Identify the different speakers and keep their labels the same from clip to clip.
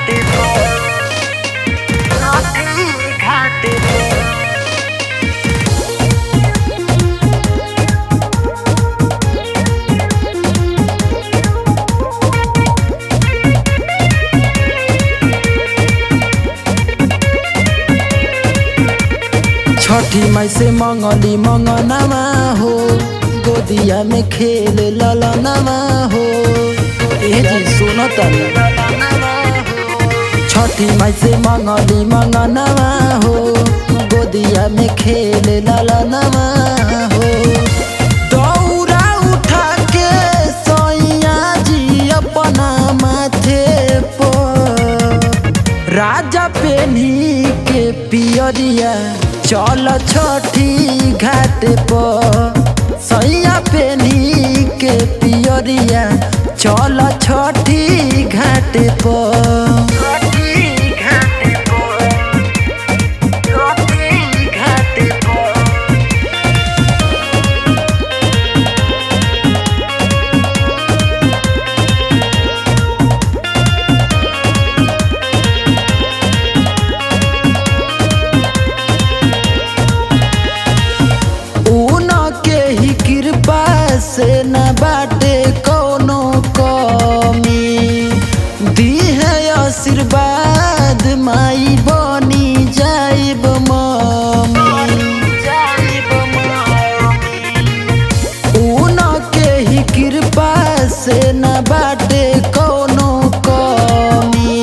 Speaker 1: घाटे घाटे
Speaker 2: छठी माई से मंगली मंगनमा हो, गोदिया में खेल ललनमा हो। ए जी सुनो तनी, छठी माई से मंगली मंगनमा हो, गोदिया में खेल ललनमा हो। दौरा उठा के सैया जी अपना माथे पर, राजा पेन्ही के पियरिया चल छठी घाट पर। सैया पेन्ही के पियरिया चल छठी घाट पर। से न बाटे कोनो कमी, दी है आशीर्वाद माई बनी जाइब मम्मी। उनके ही कृपा से न बाटे कोनो कमी,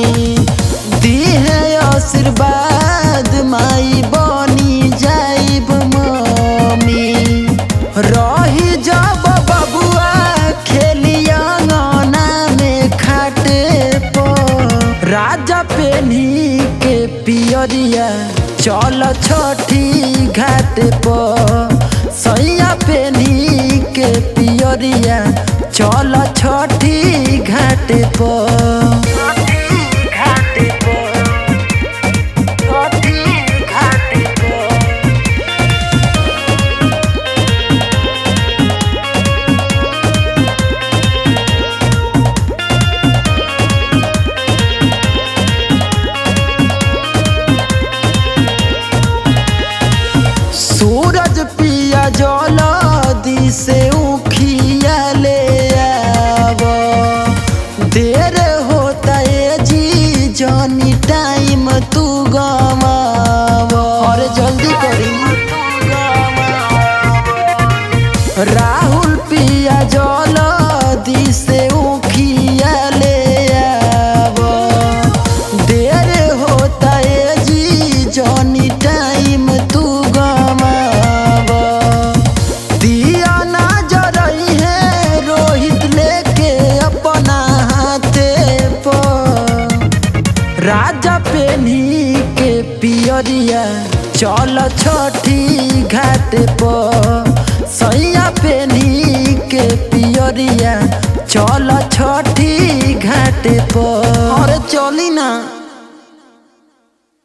Speaker 2: दी है आशीर्वाद माई बनी जाइब मम्मी। रही जब राजा पेन्ही के पियरिया चल छठी घाट पर। सैया पेन्ही के पियरिया चल छठी घाट पर। सूरज पिया जल्दी से उखिया ले आव, देर होता है जी जानी टाइम तू गवाव। और जल्दी करी राहुल पिया जल्दी से उखिया ले आव, देर होता है जी जानी टाइम तू राजा पेन्ही के पियरिया चल छठी घाट पर। सैया पेन्ही के पियरिया चल छठी घाट पर।